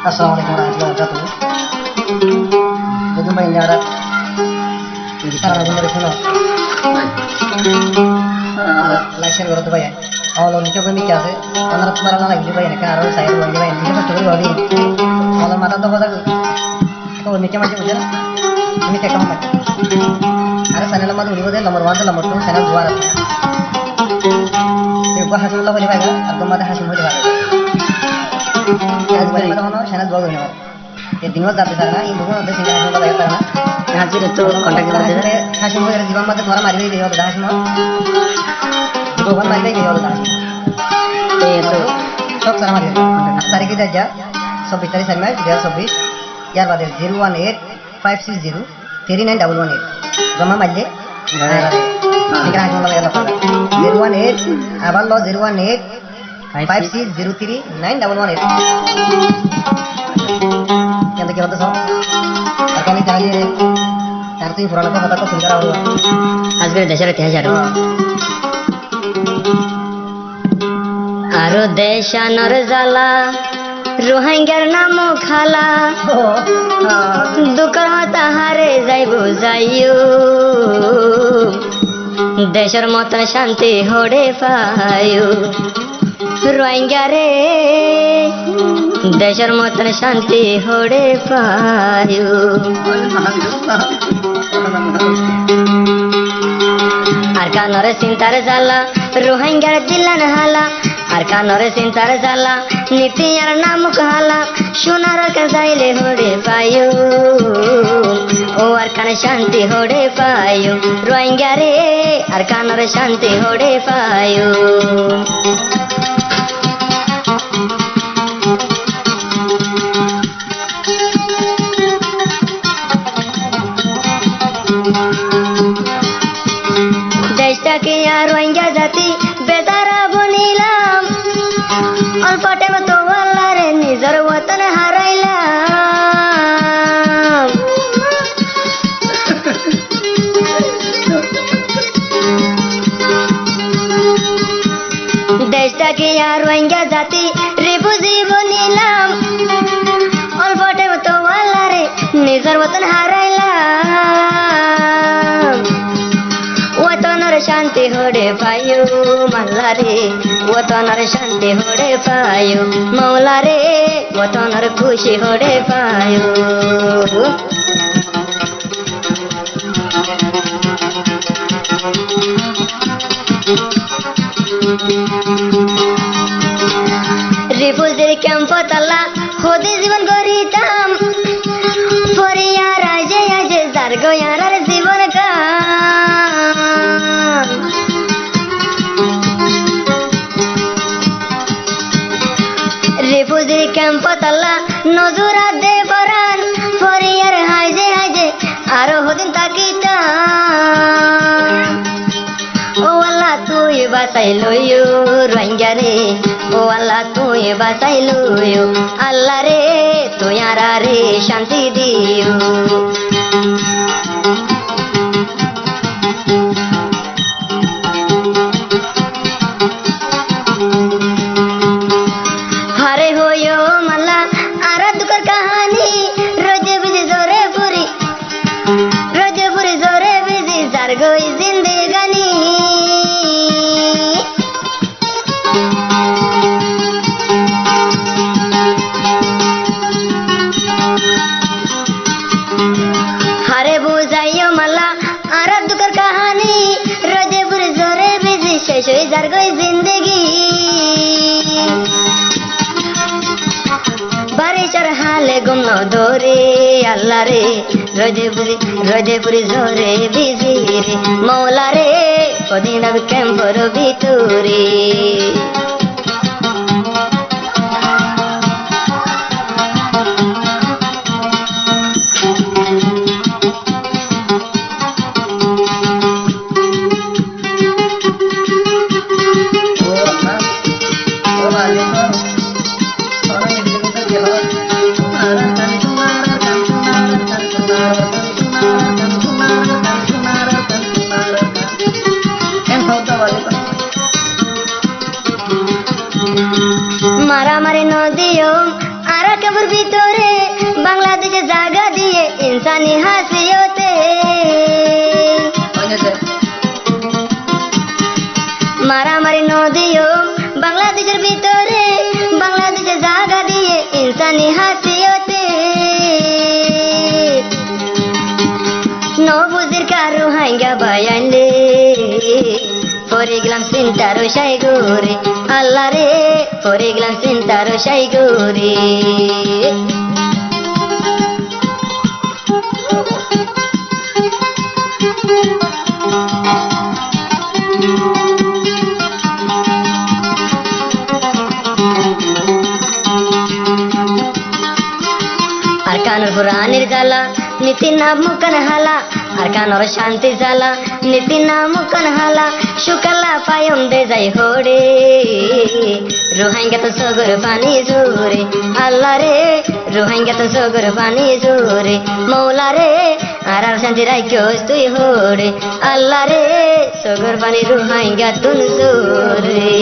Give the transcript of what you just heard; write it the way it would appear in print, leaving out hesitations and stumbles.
Assalamualaikum warahmatullahi wabarakatuh. Berjumpa ini ada sekarang aku mereka election berapa tuh ya? Kalau nikah gue mikir sih, karena kemarin lagi juga ya, karena saya dua juga ya, nikah pasti gue balik. Kalau mata tuh kota gue, kalau nikah macam macam, ini kayak kamu macam. Ada sana nomor dua deh, nomor 1 nomor 2 sana 2 ada. Ini gua hasil lah boleh baca, atau mata hasil boleh baca. Jadi mata mana, sana 2 guna. ये दिन में जाते सारा इन दोनों देश का हासिल लगाया करना हाजिर तो कांटेक्ट कर दे हासिल वगैरह जीवन में तुम्हारा मारी गई होगा हासिल में जीवन मारी गई होगा ये तो सब सारा मारी गई तारीख की जा सब 22 साल में 2026 यार बात है 018-560-39118 जमा मारले निकला हासिल लगाया था 018 आवाज लो 018-560-39118 yang kita tahu, akan ini jangan ini, arti puran apa kata kau singkara orang. Asal dasar tiada jarum. Aru desa narzala, Rohingya namu khala, dukar mata hare jaibu jaiyu, desar mata shanti hode payu. Rohingya re দেশের মতন শান্তি হড়ে পায়ু আর কানরে চিন্তার জ্বালা রোহিঙ্গার দিলান হালা আর কানরে চিন্তার জ্বালা নীতি আর নামুক হালা সোনার যাইলে হড়ে পায়ু ও আর কানে শান্তি হড়ে পায়ু রোহিঙ্গা রে আর কানরে শান্তি হড়ে পায়ু দেশটাকে আর রোহিঙ্গা জাতি বেতারা বনিলাম অল্প টাইম তো আল্লাহরে নিজের ওতন হারাইলাম দেশটাকে আর রোহিঙ্গা জাতি রিফিউজি বনিলাম অল্প টাইম তো আল্লাহরে নিজের ওতন হারাইলাম ওতনের শান্তি হড়ে পায়ু মাল্লা রে ওতনের শান্তি হড়ে পায়ু মৌলা রে ওতনের খুশি হড়ে পায়ু রিফিউজির ক্যাম্প তালা হদি জীবন গরিতাম পরিয়া রাজে আজে যার গয়ার জীবন রিফিউজি ক্যাম্প তালা নজুরা দে পরান পরিয়ার হাইজে হাইজে আরো হদিন তাকিতাম ও আল্লাহ তুই বাঁচাই লইও রোহিঙ্গা রে ও আল্লাহ তুই বাঁচাই লইও আল্লাহ রে তুই আর রে শান্তি দিও হারে হইও মাল্লা আর দুঃখের কাহানি রোজে বুঝি জোরে পুরি জোরে বুঝি যার গই জিন্দেগানি হারে বুঝাইও মাল্লা আর দুঃখের কাহানি রোজে পুরি জোরে বুঝি শেষ হয়ে যার গই জিন্দেগি বারিশার হালে গুম ধরে আল্লাহ রে রোজে পুরি জোরে বিজি রে মৌলা রে কদিন আগে ক্যাম্পর ভিতরে মায়াপুর ভিতরে বাংলাদেশে জায়গা দিয়ে ইনসানি হাসিয়তে মারামারি নদীও বাংলাদেশের ভিতরে বাংলাদেশে জায়গা দিয়ে ইনসানি হাসিয়তে নবুজির কারু হাঙ্গা বায়াইলে পরে গেলাম চিন্তার সাই গরে আল্লাহ রে পরে গেলাম চিন্তার সাই গরে আর কানুর পুরাণের জ্বালা নীতি নাম মুকান হালা আর কানোর শান্তি জ্বালা নীতি নাম মুকান হালা সুকালা পায়ম দে যাই হোড়ে রোহাঙ্গা তো সগর পানি জোরে আল্লাহ রে রোহাঙ্গা তো সগর পানি জোরে মৌলা রে আর শান্তি রাখিস তুই হোড়ে আল্লাহ রে সগর পানি রোহাঙ্গা তুন জোরে